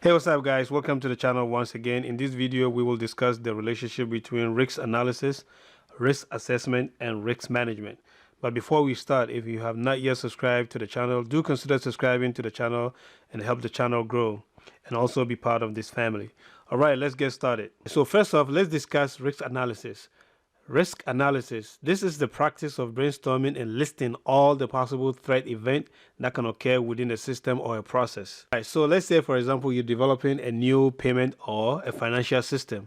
Hey, what's up guys? Welcome to the channel once again. In this video, we will discuss the relationship between risk analysis, risk assessment, and risk management. But before we start, if you have not yet subscribed to the channel, do consider subscribing to the channel and help the channel grow and also be part of this family. All right, let's get started. So first off, let's discuss risk analysis. Risk analysis. This is the practice of brainstorming and listing all the possible threat events that can occur within a system or a process. All right, so let's say, for example, you're developing a new payment or a financial system.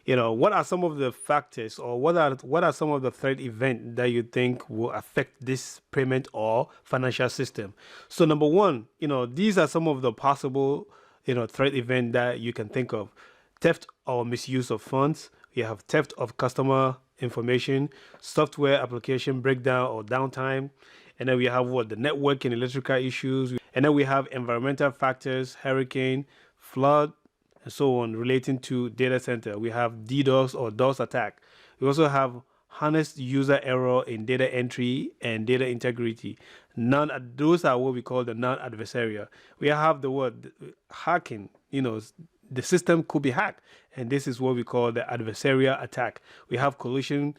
What are some of the factors or what are some of the threat events that you think will affect this payment or financial system? So number one, these are some of the possible, threat events that you can think of. Theft or misuse of funds. You have theft of customer information, software application breakdown or downtime, and then we have the network and electrical issues, and then we have environmental factors, hurricane, flood, and so on relating to data center. We have DDoS or DOS attack. We also have honest user error in data entry and data integrity. Those are what we call the non-adversarial. We have the word hacking. The system could be hacked, and this is what we call the adversarial attack. We have collusion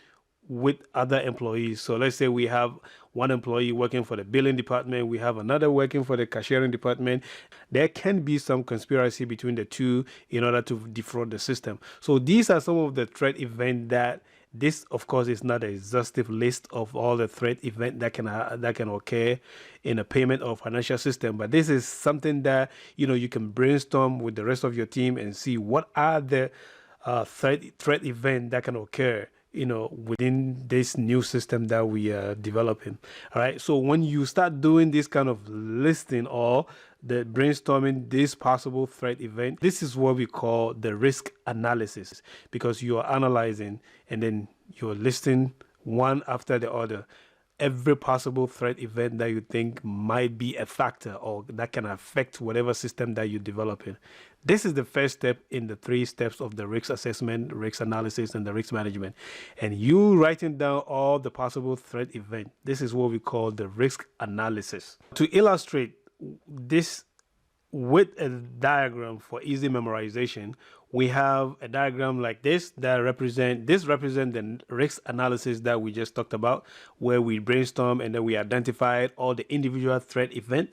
with other employees. So let's say we have one employee working for the billing department, we have another working for the cashiering department. There can be some conspiracy between the two in order to defraud the system. So these are some of the threat events that this, of course, is not an exhaustive list of all the threat events that can occur in a payment or financial system. But this is something that you can brainstorm with the rest of your team and see what are the threat events that can occur within this new system that we are developing. All right. So when you start doing this kind of listing or the brainstorming this possible threat event, this is what we call the risk analysis, because you are analyzing and then you're listing one after the other every possible threat event that you think might be a factor or that can affect whatever system that you're developing. This is the first step in the 3 steps of the risk assessment, risk analysis, and the risk management. And you writing down all the possible threat event. This is what we call the risk analysis. To illustrate this with a diagram for easy memorization, we have a diagram like this that represent the risk analysis that we just talked about, where we brainstorm and then we identified all the individual threat event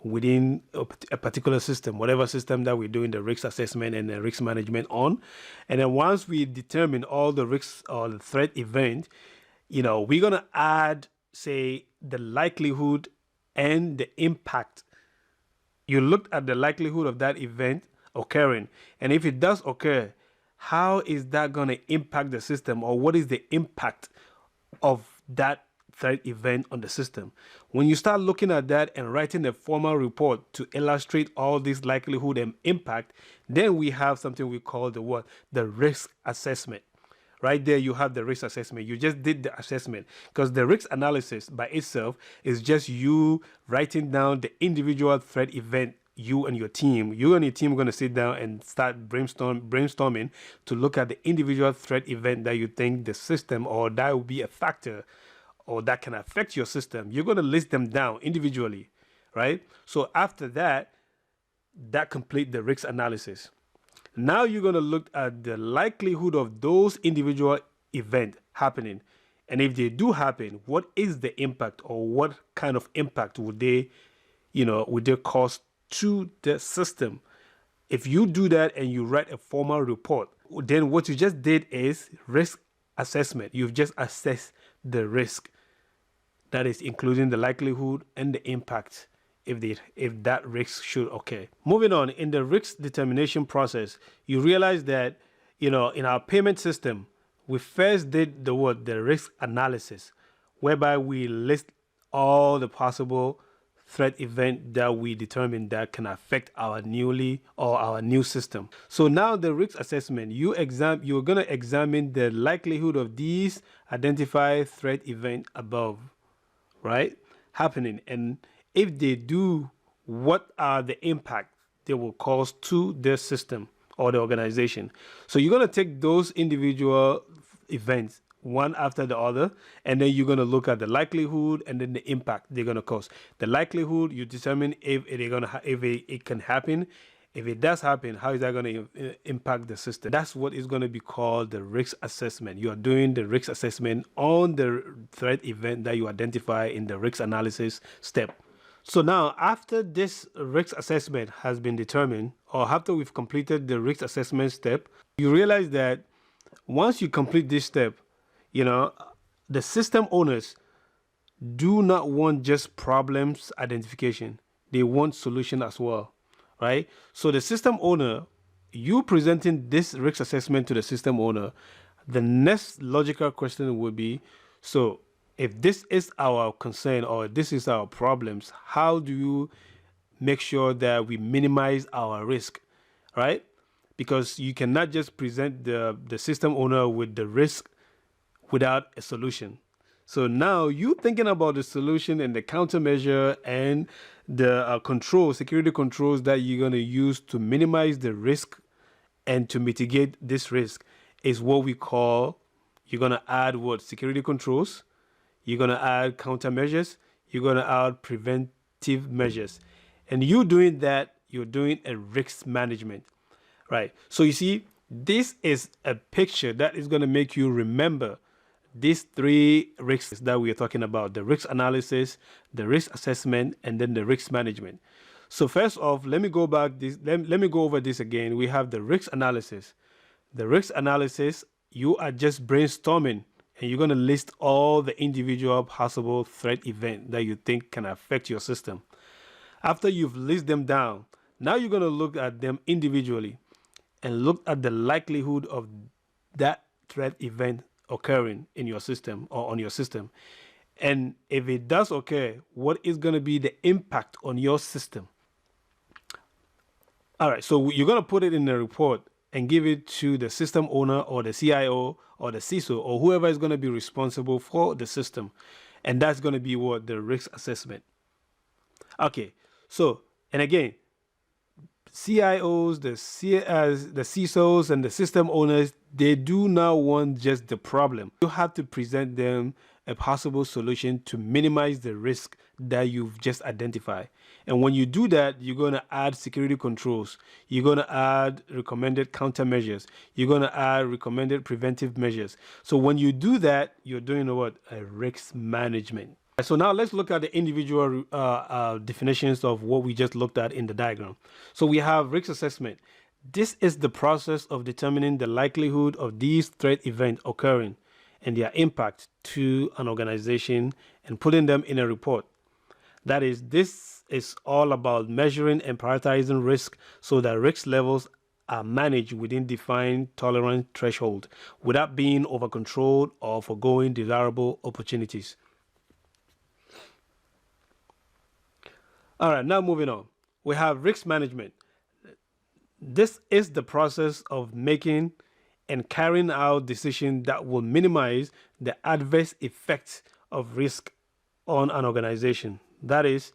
within a particular system, whatever system that we're doing the risk assessment and the risk management on. And then once we determine all the risks or the threat event, we're gonna add, say, the likelihood and the impact. You looked at the likelihood of that event occurring, and if it does occur, how is that going to impact the system, or what is the impact of that threat event on the system? When you start looking at that and writing a formal report to illustrate all this likelihood and impact, then we have something we call the risk assessment. Right there, you have the risk assessment. You just did the assessment, because the risk analysis by itself is just you writing down the individual threat event. You and your team are going to sit down and start brainstorming to look at the individual threat event that you think the system or that will be a factor or that can affect your system. You're going to list them down individually, right? So after that complete the risk analysis. Now you're going to look at the likelihood of those individual events happening. And if they do happen, what is the impact, or what kind of impact would they cause to the system? If you do that and you write a formal report, then what you just did is risk assessment. You've just assessed the risk. That is including the likelihood and the impact if that risk should occur. Moving on, in the risk determination process, you realize that in our payment system, we first did the risk analysis, whereby we list all the possible threat event that we determined that can affect our new system. So now the risk assessment, you're going to examine the likelihood of these identified threat event above, right, happening, and if they do, what are the impact they will cause to the system or the organization. So you're going to take those individual events one after the other, and then you're going to look at the likelihood and then the impact they're going to cause. The likelihood, you determine if it can happen, If it does happen, how is that going to impact the system? That's what is going to be called the risk assessment. You are doing the risk assessment on the threat event that you identify in the risk analysis step. So now, after this risk assessment has been determined, or after we've completed the risk assessment step, you realize that once you complete this step, the system owners do not want just problems identification. They want solution as well, right? So the system owner, you presenting this risk assessment to the system owner, the next logical question would be, so if this is our concern or this is our problems, how do you make sure that we minimize our risk, right? Because you cannot just present the system owner with the risk without a solution. So now you thinking about the solution and the countermeasure and the security controls that you're going to use to minimize the risk and to mitigate this risk is what we call, you're going to add what? Security controls. You're going to add countermeasures. You're going to add preventive measures. And you doing that, you're doing a risk management, right? So you see, this is a picture that is going to make you remember these three risks that we are talking about: the risk analysis, the risk assessment, and then the risk management. So first off, let me go over this again. We have the risk analysis. The risk analysis, you are just brainstorming and you're going to list all the individual possible threat events that you think can affect your system. After you've listed them down, now you're going to look at them individually and look at the likelihood of that threat event occurring in your system or on your system. And if it does occur, what is going to be the impact on your system? All right, so you're going to put it in a report and give it to the system owner or the CIO or the CISO or whoever is going to be responsible for the system. And that's going to be what? The risk assessment. Okay, so, and again, CIOs, the CISOs, and the system owners, they do not want just the problem. You have to present them a possible solution to minimize the risk that you've just identified. And when you do that, you're going to add security controls. You're going to add recommended countermeasures. You're going to add recommended preventive measures. So when you do that, you're doing what? A risk management. So now let's look at the individual definitions of what we just looked at in the diagram. So we have risk assessment. This is the process of determining the likelihood of these threat events occurring and their impact to an organization and putting them in a report. That is, this is all about measuring and prioritizing risk so that risk levels are managed within defined tolerance threshold without being overcontrolled or forgoing desirable opportunities. All right, now moving on. We have risk management. This is the process of making and carrying out decisions that will minimize the adverse effects of risk on an organization. That is,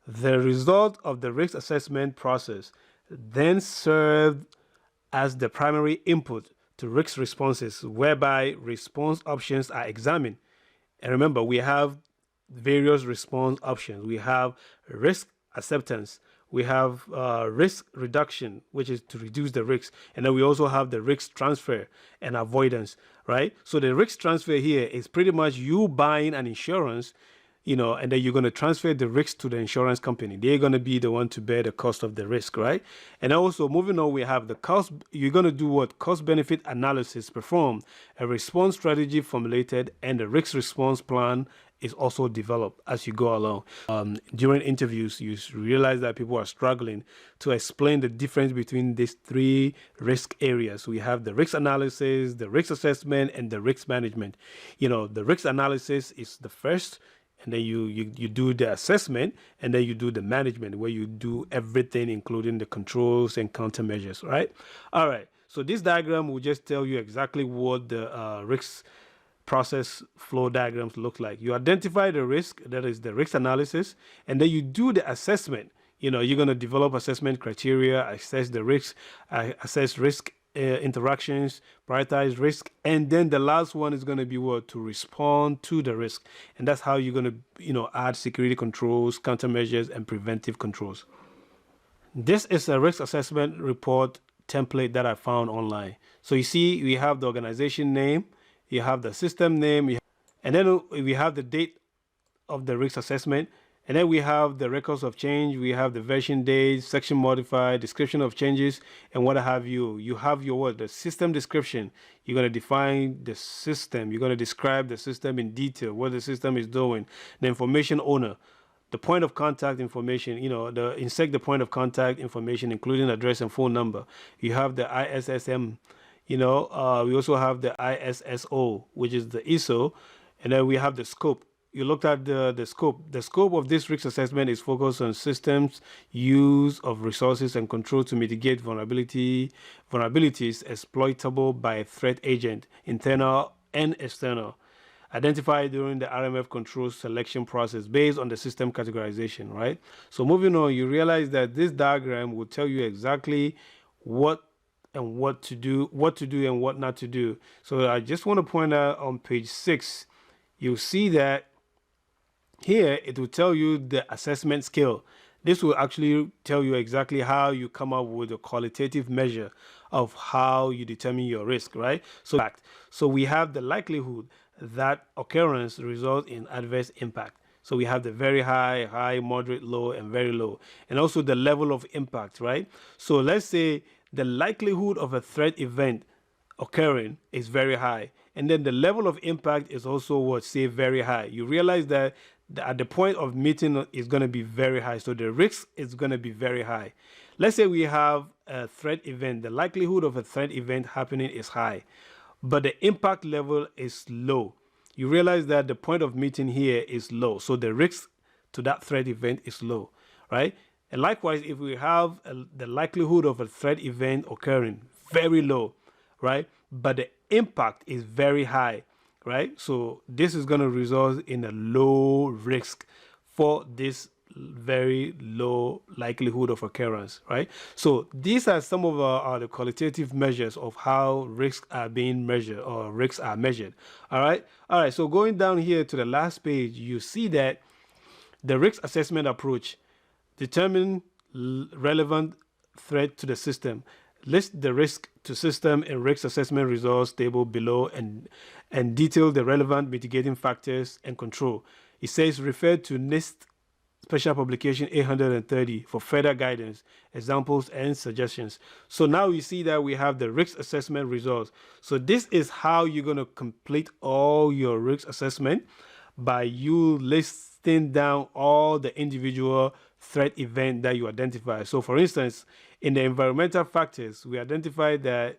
the result of the risk assessment process then served as the primary input to risk responses, whereby response options are examined. And remember, we have various response options. We have risk acceptance. We have risk reduction, which is to reduce the risk. And then we also have the risk transfer and avoidance, right? So the risk transfer here is pretty much you buying an insurance, and then you're going to transfer the risk to the insurance company. They're going to be the one to bear the cost of the risk, right? And also moving on, we have the cost. You're going to do what? Cost benefit analysis performed, a response strategy formulated, and the risk response plan is also developed as you go along. During interviews, you realize that people are struggling to explain the difference between these three risk areas. We have the risk analysis, the risk assessment, and the risk management. The risk analysis is the first, and then you do the assessment, and then you do the management, where you do everything, including the controls and countermeasures, right? All right, so this diagram will just tell you exactly what the risk process flow diagrams look like. You identify the risk, that is the risk analysis, and then you do the assessment. You're going to develop assessment criteria, assess the risk, assess risk interactions, prioritize risk, and then the last one is going to be what? To respond to the risk. And that's how you're going to add security controls, countermeasures, and preventive controls. This is a risk assessment report template that I found online. So you see, we have the organization name, you have the system name, and then we have the date of the risk assessment, and then we have the records of change, we have the version date, section modified, description of changes, and what have you. You have your what? The system description. You're going to define the system. You're going to describe the system in detail, what the system is doing. The information owner, the point of contact information, insert the point of contact information, including address and phone number. You have the ISSM, we also have the ISSO, which is the ISO, and then we have the scope. You looked at the scope. The scope of this risk assessment is focused on systems, use of resources, and control to mitigate vulnerabilities exploitable by a threat agent, internal and external, identified during the RMF control selection process based on the system categorization, right? So moving on, you realize that this diagram will tell you exactly what to do and what not to do. So I just want to point out on page 6, you'll see that here it will tell you the assessment scale. This will actually tell you exactly how you come up with a qualitative measure of how you determine your risk, right? So we have the likelihood that occurrence results in adverse impact. So we have the very high, high, moderate, low, and very low, and also the level of impact, right? So let's say the likelihood of a threat event occurring is very high, and then the level of impact is also very high. You realize that at the point of meeting is going to be very high, so the risk is going to be very high. Let's say we have a threat event. The likelihood of a threat event happening is high, but the impact level is low. You realize that the point of meeting here is low, so the risk to that threat event is low, right? And likewise, if we have the likelihood of a threat event occurring very low, right, but the impact is very high, right? So this is going to result in a low risk for this very low likelihood of occurrence, right? So these are some of the qualitative measures of how risks are being measured, or risks are measured. All right. So going down here to the last page, you see that the risk assessment approach determine relevant threat to the system. List the risk to system and risk assessment results table below, and detail the relevant mitigating factors and control. It says refer to NIST Special Publication 830 for further guidance, examples, and suggestions. So now you see that we have the risk assessment results. So this is how you're going to complete all your risk assessment, by you listing down all the individual threat event that you identify. So for instance, in the environmental factors, we identified that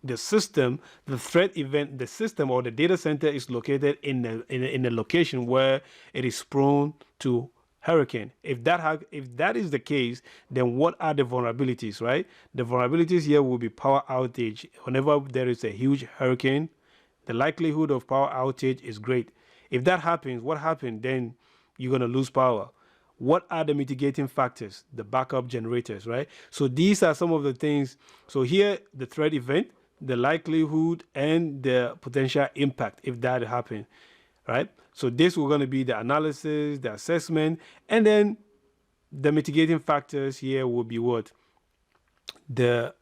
the system, the threat event, the system or the data center is located in a location where it is prone to hurricane. If that is the case, then what are the vulnerabilities, right? The vulnerabilities here will be power outage. Whenever there is a huge hurricane, the likelihood of power outage is great. If that happens, what happened? Then you're going to lose power. What are the mitigating factors? The backup generators, right? So these are some of the things. So here, the threat event, the likelihood, and the potential impact if that happens, right? So this will going to be the analysis, the assessment, and then the mitigating factors here will be what? The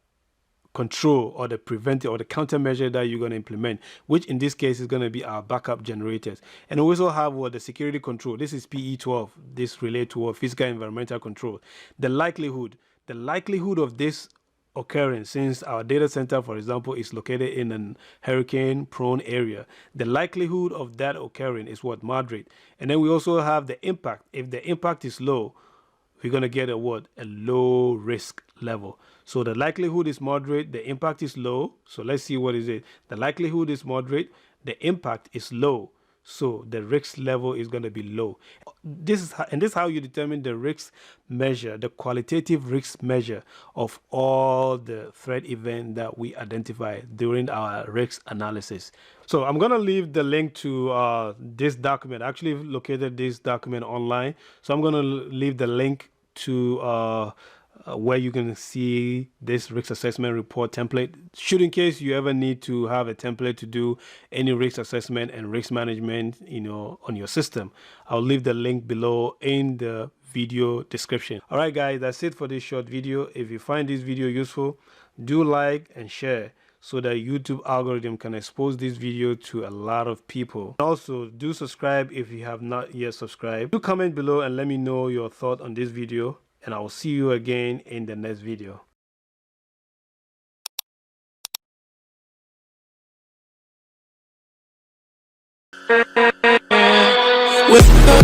control or the preventive or the countermeasure that you're going to implement, which in this case is going to be our backup generators. And we also have the security control. This is PE12. This relates to physical environmental control. The likelihood of this occurring, since our data center, for example, is located in an hurricane prone area, the likelihood of that occurring is moderate. And then we also have the impact. If the impact is low, we're going to get a low risk level. So the likelihood is moderate, the impact is low. So let's see, what is it? The likelihood is moderate, the impact is low. So the risk level is going to be low. This is how you determine the risk measure, the qualitative risk measure of all the threat events that we identify during our risk analysis. So I'm going to leave the link to this document. I actually located this document online. So I'm going to leave the link to where you can see this risk assessment report template, should in case you ever need to have a template to do any risk assessment and risk management on your system. I'll leave the link below in the video description. All right, guys, that's it for this short video. If you find this video useful, do like and share so that YouTube algorithm can expose this video to a lot of people. Also, do subscribe if you have not yet subscribed. Do comment below and let me know your thought on this video, and I will see you again in the next video. With